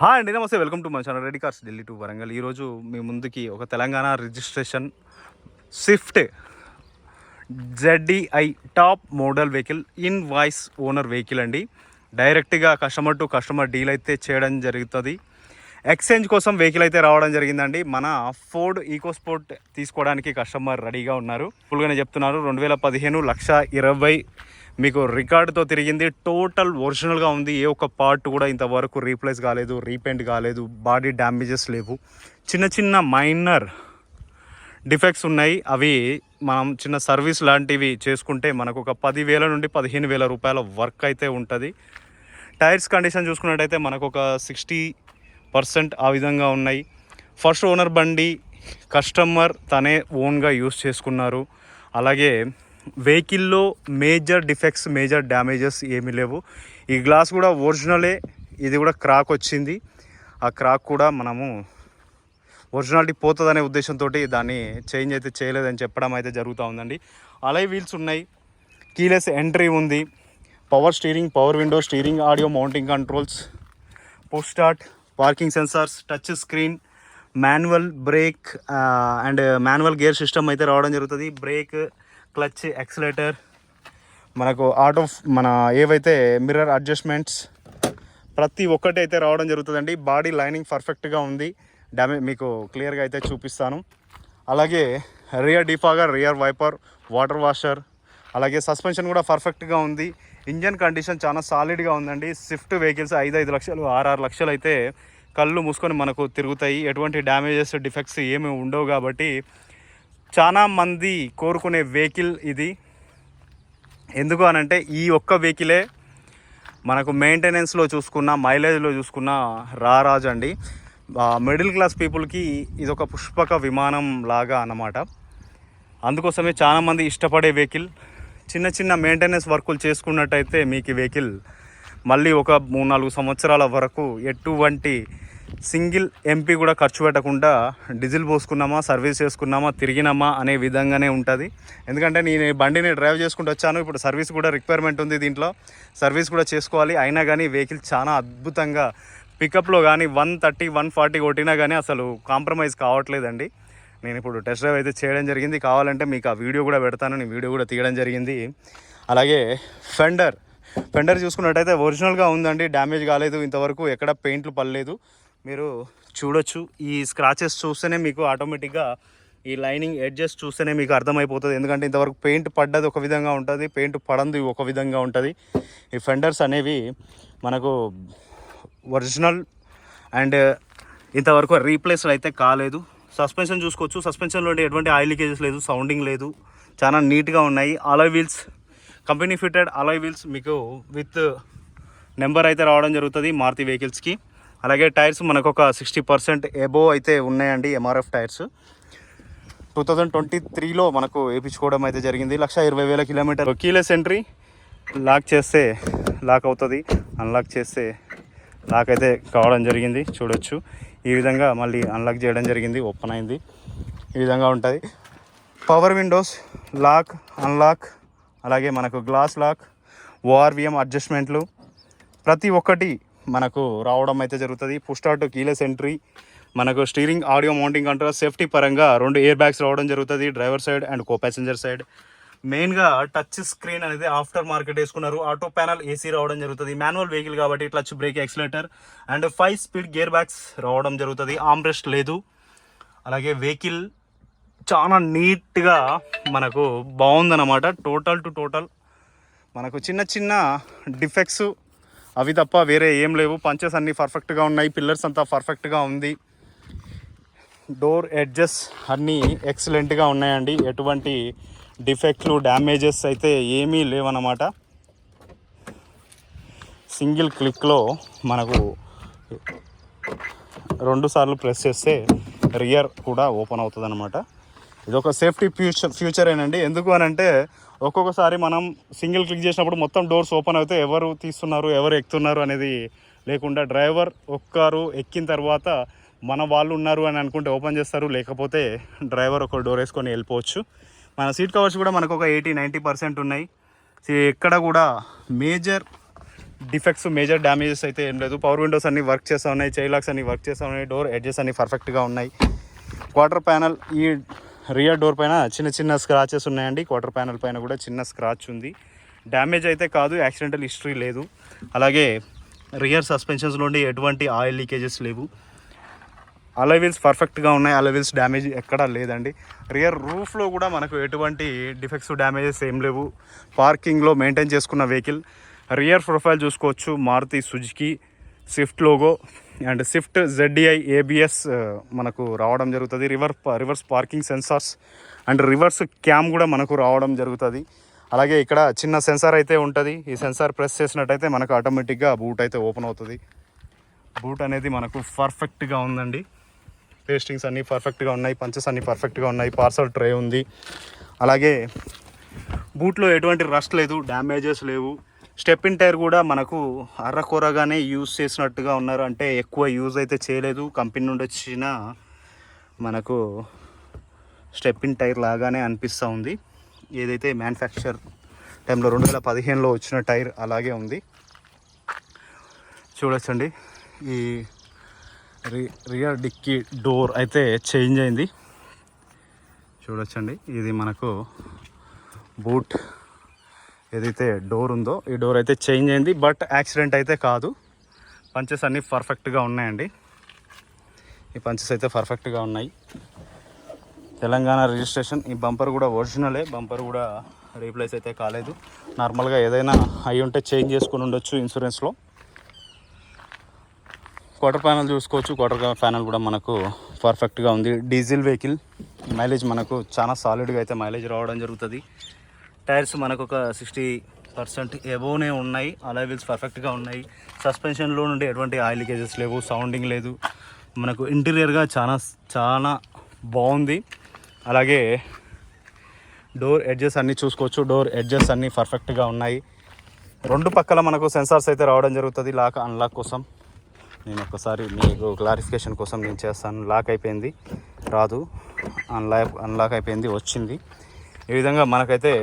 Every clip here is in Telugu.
హాయ్ అండి, నమస్తే. Welcome to my channel ready cars Delhi to Warangal. ఈరోజు మీ ముందుకి ఒక Telangana registration Swift ZDI top model vehicle, in voice owner vehicle అండి. డైరెక్ట్గా కస్టమర్ టు కస్టమర్ డీల్ అయితే చేయడం జరుగుతుంది. ఎక్స్చేంజ్ కోసం వెహికల్ అయితే రావడం జరిగిందండి. మన ఫోర్డ్ ఈకోస్పోర్ట్ తీసుకోవడానికి కస్టమర్ రెడీగా ఉన్నారు. ఫుల్గానే చెప్తున్నారు. 2015 1,20,000 మీకు రికార్డుతో తిరిగింది. టోటల్ ఒరిజినల్గా ఉంది. ఏ ఒక్క పార్ట్ కూడా ఇంతవరకు రీప్లేస్ కాలేదు, రీపెయింట్ కాలేదు, బాడీ డ్యామేజెస్ లేవు. చిన్న చిన్న మైనర్ డిఫెక్ట్స్ ఉన్నాయి. అవి మనం చిన్న సర్వీస్ లాంటివి చేసుకుంటే మనకు ఒక 10,000 నుండి 15,000 రూపాయల వర్క్ అయితే ఉంటుంది. టైర్స్ కండిషన్ చూసుకున్నట్టయితే మనకు ఒక 60% ఆ విధంగా ఉన్నాయి. ఫస్ట్ ఓనర్ బండి కస్టమర్ తనే ఓన్గా యూస్ చేసుకున్నారు. అలాగే వెహికల్లో మేజర్ డిఫెక్ట్స్, మేజర్ డ్యామేజెస్ ఏమీ లేవు. ఈ గ్లాస్ కూడా ఒరిజినలే. ఇది కూడా క్రాక్ వచ్చింది. ఆ క్రాక్ కూడా మనము ఒరిజినాలిటీ పోతుందనే ఉద్దేశంతో దాన్ని చేంజ్ అయితే చేయలేదని చెప్పడం అయితే జరుగుతూ ఉందండి. అలై వీల్స్ ఉన్నాయి, కీలెస్ ఎంట్రీ ఉంది, power steering, power window, steering audio, mounting controls, push start, parking sensors, touch screen, manual break and manual gear system అయితే రావడం జరుగుతుంది. బ్రేక్, క్లచ్, యాక్సిలేటర్, మనకు మన ఏవైతే మిర్రర్ అడ్జస్ట్మెంట్స్ ప్రతి ఒక్కటి అయితే రావడం జరుగుతుందండి. బాడీ లైనింగ్ పర్ఫెక్ట్గా ఉంది. మీకు క్లియర్గా అయితే చూపిస్తాను. అలాగే rear defogger, rear wiper, water washer, అలాగే సస్పెన్షన్ కూడా పర్ఫెక్ట్గా ఉంది. ఇంజన్ కండిషన్ చాలా సాలిడ్గా ఉందండి. స్విఫ్ట్ వెహికల్స్ 5 లక్షలు 6 లక్షలు అయితే కళ్ళు మూసుకొని మనకు తిరుగుతాయి. ఎటువంటి డ్యామేజెస్, డిఫెక్ట్స్ ఏమి ఉండవు. కాబట్టి చాలా మంది కోరుకునే వెహికల్ ఇది. ఎందుకు అనంటే ఈ ఒక్క వెహికలే మనకు మెయింటెనెన్స్లో చూసుకున్న, మైలేజ్లో చూసుకున్న రారాజు అండి. మిడిల్ క్లాస్ పీపుల్కి ఇది ఒక పుష్పక విమానం లాగా అన్నమాట. అందుకోసమే చాలామంది ఇష్టపడే వెహికల్. చిన్న చిన్న మెయింటెనెన్స్ వర్కులు చేసుకున్నట్టయితే మీకు ఈ వెహికల్ మళ్ళీ ఒక 3-4 సంవత్సరాల వరకు ఎటువంటి సింగిల్ ఎంపీ కూడా ఖర్చు పెట్టకుండా డీజిల్ పోసుకున్నామా, సర్వీస్ చేసుకున్నామా, తిరిగినామా అనే విధంగానే ఉంటుంది. ఎందుకంటే నేను ఈ బండిని డ్రైవ్ చేసుకుంటూ వచ్చాను. ఇప్పుడు సర్వీస్ కూడా రిక్వైర్మెంట్ ఉంది. దీంట్లో సర్వీస్ కూడా చేసుకోవాలి. అయినా కానీ వెహికల్ చాలా అద్భుతంగా పికప్లో కానీ 130, 140 కొట్టినా కానీ అసలు కాంప్రమైజ్ కావట్లేదండి. నేను ఇప్పుడు టెస్ట్ డ్రైవ్ అయితే చేయడం జరిగింది. కావాలంటే మీకు ఆ వీడియో కూడా పెడతాను. నేను వీడియో కూడా తీయడం జరిగింది. అలాగే ఫెండర్ చూసుకున్నట్టయితే ఒరిజినల్గా ఉందండి. డ్యామేజ్ కాలేదు. ఇంతవరకు ఎక్కడ పెయింట్లు పడలేదు. మీరు చూడొచ్చు. ఈ స్క్రాచెస్ చూస్తేనే మీకు ఆటోమేటిక్గా ఈ లైనింగ్ ఎడ్జెస్ చూస్తేనే మీకు అర్థమైపోతుంది. ఎందుకంటే ఇంతవరకు పెయింట్ పడ్డది ఒక విధంగా ఉంటుంది, పెయింట్ పడంది ఒక విధంగా ఉంటుంది. ఈ ఫెండర్స్ అనేవి మనకు ఒరిజినల్ అండ్ ఇంతవరకు రీప్లేస్ అయితే కాలేదు. సస్పెన్షన్ చూసుకోవచ్చు. సస్పెన్షన్లో ఎటువంటి ఆయిల్ లీకేజెస్ లేదు, సౌండింగ్ లేదు, చాలా నీట్గా ఉన్నాయి. Alloy wheels, company fitted alloy wheels మీకు విత్ నెంబర్ అయితే రావడం జరుగుతుంది మారుతి వెహికల్స్కి. అలాగే టైర్స్ మనకు ఒక 60% ఎబోవ్ అయితే ఉన్నాయండి. MRF టైర్స్ 2023లో మనకు వేయించుకోవడం అయితే జరిగింది. 1,20,000 కిలోమీటర్. కీలెస్ ఎంట్రీ, లాక్ చేస్తే లాక్ అవుతుంది, అన్లాక్ చేస్తే లాక్ అయితే కావడం జరిగింది. చూడొచ్చు. ఈ విధంగా మళ్ళీ అన్లాక్ చేయడం జరిగింది, ఓపెన్ అయింది. ఈ విధంగా ఉంటుంది. పవర్ విండోస్, లాక్, అన్లాక్, అలాగే మనకు గ్లాస్ లాక్, ORVM అడ్జస్ట్మెంట్లు ప్రతి ఒక్కటి మనకు రావడం అయితే జరుగుతుంది. పుష్ స్టార్ట్, కీలెస్ ఎంట్రీ, మనకు steering audio, mounting control, safety పరంగా 2 ఎయిర్ బ్యాగ్స్ రావడం జరుగుతుంది. Driver side and co passenger side. మెయిన్గా టచ్ స్క్రీన్ అనేది ఆఫ్టర్ మార్కెట్ వేసుకున్నారు. ఆటో ప్యానల్ ఏసీ రావడం జరుగుతుంది. మాన్యువల్ వెహికల్ కాబట్టి clutch, break, accelerator and 5 speed gear bags రావడం జరుగుతుంది. ఆర్మ్రెస్ట్ లేదు. అలాగే వెహికల్ చాలా నీట్గా మనకు బాగుందన్నమాట. టోటల్ మనకు చిన్న చిన్న డిఫెక్ట్స్ అవి తప్ప వేరే ఏం లేవు. పంచెస్ అన్నీ పర్ఫెక్ట్గా ఉన్నాయి. పిల్లర్స్ అంతా పర్ఫెక్ట్గా ఉంది. డోర్ ఎడ్జెస్ అన్నీ ఎక్సలెంట్గా ఉన్నాయండి. ఎటువంటి డిఫెక్ట్లు, డ్యామేజెస్ అయితే ఏమీ లేవన్నమాట. సింగిల్ క్లిక్లో మనకు 2 సార్లు ప్రెస్ చేస్తే రియర్ కూడా ఓపెన్ అవుతుంది అన్నమాట. ఇది ఒక సేఫ్టీ ఫ్యూచరేనండి. ఎందుకు అని అంటే ఒక్కొక్కసారి మనం సింగిల్ క్లిక్ చేసినప్పుడు మొత్తం డోర్స్ ఓపెన్ అయితే ఎవరు తీస్తున్నారు, ఎవరు ఎక్కుతున్నారు అనేది లేకుండా డ్రైవర్ ఒక్కరు ఎక్కిన తర్వాత మన వాళ్ళు ఉన్నారు అని అనుకుంటే ఓపెన్ చేస్తారు. లేకపోతే డ్రైవర్ ఒక డోర్ వేసుకొని వెళ్ళిపోవచ్చు. మన సీట్ కవర్స్ కూడా మనకు ఒక 80-90% ఉన్నాయి. ఎక్కడ కూడా మేజర్ డిఫెక్ట్స్ మేజర్ డ్యామేజెస్ అయితే ఏం లేదు. పవర్ విండోస్ అన్ని వర్క్ చేస్తూ ఉన్నాయి, చైల్డ్ లాక్స్ అన్ని వర్క్ చేస్తూ ఉన్నాయి, డోర్ ఎడ్జెస్ అన్ని పర్ఫెక్ట్గా ఉన్నాయి. క్వార్టర్ ప్యానల్ ఈ రియర్ డోర్ పైన చిన్న చిన్న స్క్రాచెస్ ఉన్నాయండి. క్వార్టర్ ప్యానల్ పైన కూడా చిన్న స్క్రాచ్ ఉంది. డ్యామేజ్ అయితే కాదు, యాక్సిడెంటల్ హిస్టరీ లేదు. అలాగే రియర్ సస్పెన్షన్స్ నుండి ఎటువంటి ఆయిల్ లీకేజెస్ లేవు. అలాయ్ వీల్స్ పర్ఫెక్ట్గా ఉన్నాయి, అలాయ్ వీల్స్ డ్యామేజ్ ఎక్కడా లేదండి. రియర్ రూఫ్లో కూడా మనకు ఎటువంటి డిఫెక్ట్స్ డ్యామేజెస్ ఏం లేవు. పార్కింగ్లో మెయింటైన్ చేసుకున్న వెహికల్. రియర్ ప్రొఫైల్ చూసుకోవచ్చు, Maruti Suzuki Swift logo and Swift ZDI ABS మనకు రావడం జరుగుతుంది. Reverse parking sensors and reverse cam కూడా మనకు రావడం జరుగుతుంది. అలాగే ఇక్కడ చిన్న సెన్సార్ అయితే ఉంటుంది. ఈ సెన్సార్ ప్రెస్ చేసినట్టయితే మనకు ఆటోమేటిక్గా బూట్ అయితే ఓపెన్ అవుతుంది. బూట్ అనేది మనకు పర్ఫెక్ట్గా ఉందండి. పేస్టింగ్స్ అన్నీ పర్ఫెక్ట్గా ఉన్నాయి, పంచెస్ అన్నీ పర్ఫెక్ట్గా ఉన్నాయి, పార్సల్ ట్రే ఉంది. అలాగే బూట్లో ఎటువంటి రస్ట్ లేదు, డ్యామేజెస్ లేవు. స్టెప్ ఇన్ టైర్ కూడా మనకు అర్రకొరగానే యూజ్ చేసినట్టుగా ఉన్నారు, అంటే ఎక్కువ యూజ్ అయితే చేయలేదు. కంపెనీ నుండి వచ్చిన మనకు స్టెప్ ఇన్ టైర్ లాగానే అనిపిస్తూ ఉంది. ఏదైతే మ్యానుఫ్యాక్చర్ టైంలో 2015లో వచ్చిన టైర్ అలాగే ఉంది. చూడొచ్చండి, ఈ రియర్ డిక్కీ డోర్ అయితే చేంజ్ అయింది. చూడొచ్చండి, ఇది మనకు బూట్ ఏదైతే డోర్ ఉందో ఈ డోర్ అయితే చేంజ్ అయింది, బట్ యాక్సిడెంట్ అయితే కాదు. పంచెస్ అన్నీ పర్ఫెక్ట్గా ఉన్నాయండి. ఈ పంచెస్ అయితే పర్ఫెక్ట్గా ఉన్నాయి. తెలంగాణ రిజిస్ట్రేషన్. ఈ బంపర్ కూడా ఒరిజినలే, బంపర్ కూడా రీప్లేస్ అయితే కాలేదు. నార్మల్గా ఏదైనా అయి ఉంటే చేంజ్ చేసుకుని ఉండొచ్చు ఇన్సూరెన్స్లో. క్వార్టర్ ప్యానల్ చూసుకోవచ్చు, క్వార్టర్ ప్యానల్ కూడా మనకు పర్ఫెక్ట్గా ఉంది. డీజిల్ వెహికల్, మైలేజ్ మనకు చాలా సాలిడ్గా అయితే మైలేజ్ రావడం జరుగుతుంది. టైర్స్ మనకు ఒక 60% ఎబోనే ఉన్నాయి. అలాయ్ వీల్స్ పర్ఫెక్ట్గా ఉన్నాయి. సస్పెన్షన్లో నుండి ఎటువంటి ఆయిల్ లీకేజెస్ లేవు, సౌండింగ్ లేదు. మనకు ఇంటీరియర్గా చాలా బాగుంది. అలాగే డోర్ ఎడ్జెస్ అన్నీ చూసుకోవచ్చు, డోర్ ఎడ్జెస్ అన్నీ పర్ఫెక్ట్గా ఉన్నాయి. రెండు పక్కల మనకు సెన్సార్స్ అయితే రావడం జరుగుతుంది లాక్ అన్లాక్ కోసం. నేను ఒకసారి మీకు క్లారిఫికేషన్ కోసం నేను చేస్తాను. లాక్ అయిపోయింది, రాదు, అన్లాక్ అయిపోయింది, వచ్చింది. ఈ విధంగా మనకైతే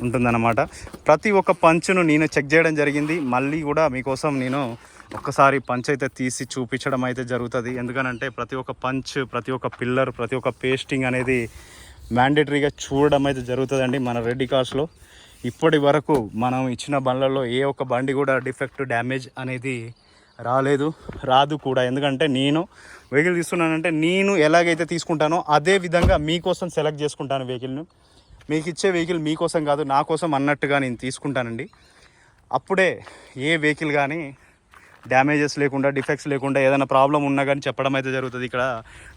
ఉంటుందన్నమాట. ప్రతి ఒక్క పంచును నేను చెక్ చేయడం జరిగింది. మళ్ళీ కూడా మీకోసం నేను ఒక్కసారి పంచ్ అయితే తీసి చూపించడం అయితే జరుగుతుంది. ఎందుకనంటే ప్రతి ఒక్క పంచ్, ప్రతి ఒక్క పిల్లర్, ప్రతి ఒక్క పేస్టింగ్ అనేది మ్యాండేటరీగా చూడడం అయితే జరుగుతుందండి మన రెడ్డి కార్స్లో. ఇప్పటి వరకు మనం ఇచ్చిన బండ్లలో ఏ ఒక్క బండి కూడా డిఫెక్ట్ డ్యామేజ్ అనేది రాదు కూడా. ఎందుకంటే నేను వెహికల్ తీసుకున్నానంటే నేను ఎలాగైతే తీసుకుంటానో అదే విధంగా మీకోసం సెలెక్ట్ చేసుకుంటాను వెహికల్ను. మీకు ఇచ్చే వెహికల్ మీకోసం కాదు, నా కోసం అన్నట్టుగా నేను తీసుకుంటానండి. అప్పుడే ఏ వెహికల్ కానీ డ్యామేజెస్ లేకుండా, డిఫెక్ట్స్ లేకుండా, ఏదైనా ప్రాబ్లం ఉన్నా కానీ చెప్పడం అయితే జరుగుతుంది. ఇక్కడ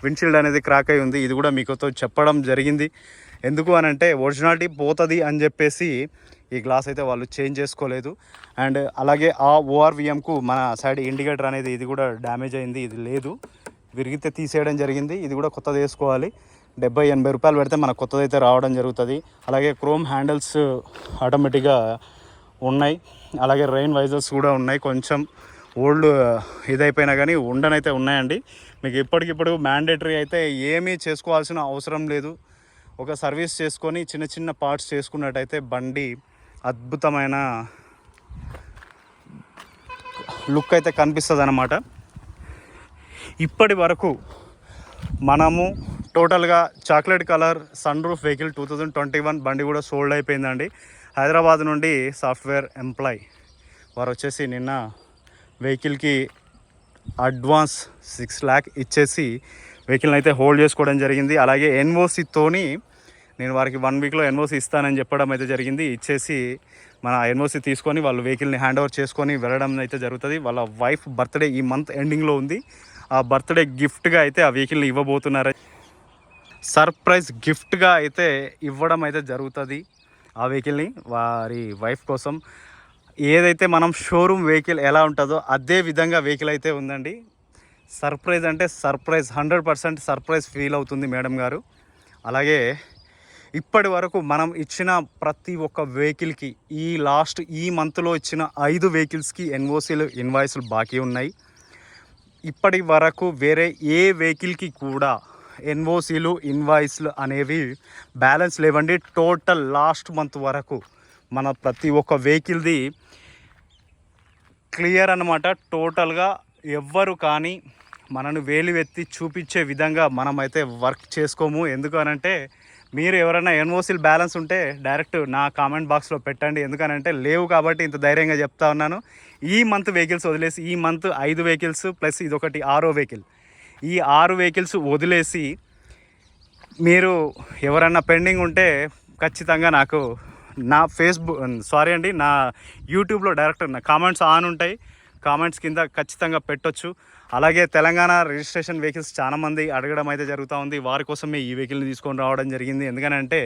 విండ్షీల్డ్ అనేది క్రాక్ అయి ఉంది, ఇది కూడా మీతో చెప్పడం జరిగింది. ఎందుకు అని అంటే ఒరిజినాలిటీ పోతుంది అని చెప్పేసి ఈ గ్లాస్ అయితే వాళ్ళు చేంజ్ చేసుకోలేదు. అండ్ అలాగే ఆ ORVMకు మన సైడ్ ఇండికేటర్ అనేది ఇది కూడా డ్యామేజ్ అయింది, ఇది లేదు, విరిగితే తీసేయడం జరిగింది. ఇది కూడా కొత్తది వేసుకోవాలి. 70-80 రూపాయలు పెడితే మనకు కొత్తది అయితే రావడం జరుగుతుంది. అలాగే క్రోమ్ హ్యాండిల్స్ ఆటోమేటిక్గా ఉన్నాయి. అలాగే రెయిన్ వైజర్స్ కూడా ఉన్నాయి. కొంచెం ఓల్డ్ ఇదైపోయినా కానీ ఉండనైతే ఉన్నాయండి. మీకు ఇప్పటికిప్పుడు మ్యాండేటరీ అయితే ఏమీ చేసుకోవాల్సిన అవసరం లేదు. ఒక సర్వీస్ చేసుకొని చిన్న చిన్న పార్ట్స్ చేసుకున్నట్టయితే బండి అద్భుతమైన లుక్ అయితే కనిపిస్తుంది అన్నమాట. ఇప్పటి వరకు మనము టోటల్గా chocolate colour sunroof vehicle 2021 బండి కూడా సోల్డ్ అయిపోయిందండి. హైదరాబాద్ నుండి సాఫ్ట్వేర్ ఎంప్లాయ్ వారు వచ్చేసి నిన్న వెహికల్కి అడ్వాన్స్ 6 lakh ఇచ్చేసి వెహికల్ని అయితే హోల్డ్ చేసుకోవడం జరిగింది. అలాగే NOCతోని నేను వారికి 1 weekలో NOC ఇస్తానని చెప్పడం అయితే జరిగింది. ఇచ్చేసి మన NOC తీసుకొని వాళ్ళు వెహికల్ని హ్యాండ్ ఓవర్ చేసుకొని వెళ్ళడం అయితే జరుగుతుంది. వాళ్ళ వైఫ్ బర్త్డే ఈ మంత్ ఎండింగ్లో ఉంది. ఆ బర్త్డే గిఫ్ట్గా అయితే ఆ వెహికల్ని ఇవ్వబోతున్నారు. సర్ప్రైజ్ గిఫ్ట్గా అయితే ఇవ్వడం అయితే జరుగుతుంది ఆ వెహికల్ని వారి వైఫ్ కోసం. ఏదైతే మనం షోరూమ్ వెహికల్ ఎలా ఉంటుందో అదే విధంగా వెహికల్ అయితే ఉందండి. సర్ప్రైజ్ అంటే సర్ప్రైజ్, 100% సర్ప్రైజ్ ఫీల్ అవుతుంది మేడం గారు. అలాగే ఇప్పటి వరకు మనం ఇచ్చిన ప్రతి ఒక్క వెహికల్కి ఈ మంత్లో ఇచ్చిన 5 వెహికల్స్కి NOCలు ఇన్వాయిస్లు బాకీ ఉన్నాయి. ఇప్పటి వరకు వేరే ఏ వెహికల్కి కూడా NOCలు ఇన్వాయిస్లు అనేవి బ్యాలెన్స్ లేవండి. టోటల్ లాస్ట్ మంత్ వరకు మన ప్రతి ఒక్క వెహికల్ది క్లియర్ అన్నమాట. టోటల్గా ఎవ్వరు కానీ మనను వేలువెత్తి చూపించే విధంగా మనమైతే వర్క్ చేసుకోము. ఎందుకు అనంటే మీరు ఎవరైనా ఎన్ఓసీలు బ్యాలెన్స్ ఉంటే డైరెక్ట్ నా కామెంట్ బాక్స్లో పెట్టండి. ఎందుకనంటే లేవు కాబట్టి ఇంత ధైర్యంగా చెప్తా ఉన్నాను. ఈ మంత్ వెహికల్స్ వదిలేసి, ఈ మంత్ 5 వెహికల్స్ ప్లస్ ఇదొకటి 6వ వెహికల్, ఈ 6 వెహికల్స్ వదిలేసి మీరు ఎవరన్నా పెండింగ్ ఉంటే ఖచ్చితంగా నాకు నా నా యూట్యూబ్లో డైరెక్ట్ నా కామెంట్స్ ఆన్ ఉంటాయి. కామెంట్స్ కింద ఖచ్చితంగా పెట్టొచ్చు. అలాగే తెలంగాణ రిజిస్ట్రేషన్ వెహికల్స్ చాలామంది అడగడం అయితే జరుగుతూ ఉంది. వారి కోసమే ఈ వెహికల్ని తీసుకొని రావడం జరిగింది. ఎందుకనంటే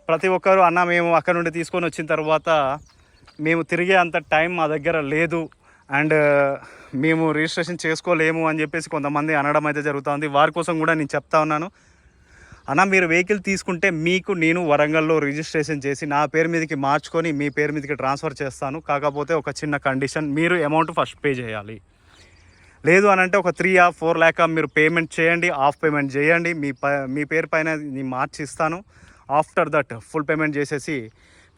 ప్రతి ఒక్కరు అన్న మేము అక్కడ నుండి తీసుకొని వచ్చిన తర్వాత మేము తిరిగే అంత టైం మా దగ్గర లేదు అండ్ మేము రిజిస్ట్రేషన్ చేసుకోలేము అని చెప్పేసి కొంతమంది అనడం అయితే జరుగుతుంది. వారి కోసం కూడా నేను చెప్తా ఉన్నాను, అన్న మీరు వెహికల్ తీసుకుంటే మీకు నేను వరంగల్లో రిజిస్ట్రేషన్ చేసి నా పేరు మీదకి మార్చుకొని మీ పేరు మీదకి ట్రాన్స్ఫర్ చేస్తాను. కాకపోతే ఒక చిన్న కండిషన్, మీరు అమౌంట్ ఫస్ట్ పే చేయాలి. లేదు అని అంటే ఒక 3 or 4 lakh మీరు పేమెంట్ చేయండి, హాఫ్ పేమెంట్ చేయండి, మీ పేరు పైన నేను మార్చి ఇస్తాను. ఆఫ్టర్ దట్ ఫుల్ పేమెంట్ చేసేసి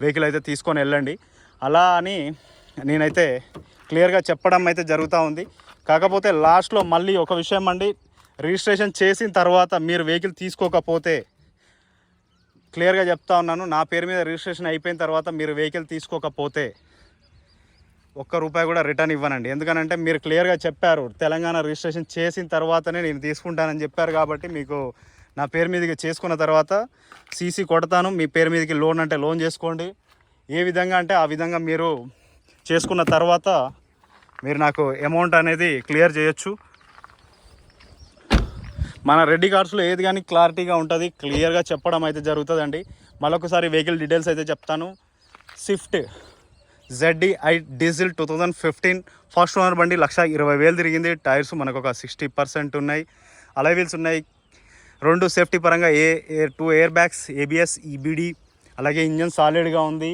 వెహికల్ అయితే తీసుకొని వెళ్ళండి. అలా అని నేనైతే క్లియర్గా చెప్పడం అయితే జరుగుతూ ఉంది. కాకపోతే లాస్ట్లో మళ్ళీ ఒక విషయం అండి, రిజిస్ట్రేషన్ చేసిన తర్వాత మీరు వెహికల్ తీసుకోకపోతే క్లియర్గా చెప్తా ఉన్నాను, నా పేరు మీద రిజిస్ట్రేషన్ అయిపోయిన తర్వాత మీరు వెహికల్ తీసుకోకపోతే ₹1 కూడా రిటర్న్ ఇవ్వనండి. ఎందుకనంటే మీరు క్లియర్గా చెప్పారు తెలంగాణ రిజిస్ట్రేషన్ చేసిన తర్వాతనే నేను తీసుకుంటానని చెప్పారు. కాబట్టి మీకు నా పేరు మీదకి చేసుకున్న తర్వాత సీసీ కొడతాను, మీ పేరు మీదకి లోన్ అంటే లోన్ చేసుకోండి, ఏ విధంగా అంటే ఆ విధంగా మీరు చేసుకున్న తర్వాత మీరు నాకు అమౌంట్ అనేది క్లియర్ చేయొచ్చు. మన రెడ్డి కార్స్లో ఏది కానీ క్లారిటీగా ఉంటుంది, క్లియర్గా చెప్పడం అయితే జరుగుతుందండి. మరొకసారి వెహికల్ డీటెయిల్స్ అయితే చెప్తాను. Swift ZDI diesel 2015 first owner బండి, 1,20,000 తిరిగింది. టైర్స్ మనకు ఒక 60% ఉన్నాయి. అలై వీల్స్ ఉన్నాయి. 2 సేఫ్టీ పరంగా 2 ఎయిర్ బ్యాగ్స్, ABS, EBD, అలాగే ఇంజన్ సాలిడ్గా ఉంది.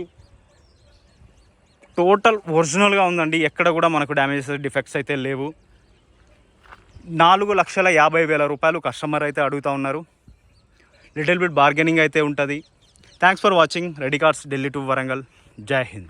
టోటల్ ఒరిజినల్గా ఉందండి. ఎక్కడ కూడా మనకు డ్యామేజెస్, డిఫెక్ట్స్ అయితే లేవు. 4,50,000 కస్టమర్ అయితే అడుగుతూ ఉన్నారు. లిటిల్ బిట్ బార్గెనింగ్ అయితే ఉంటుంది. Thanks for watching Reddy cars Delhi to Warangal. జై హింద్.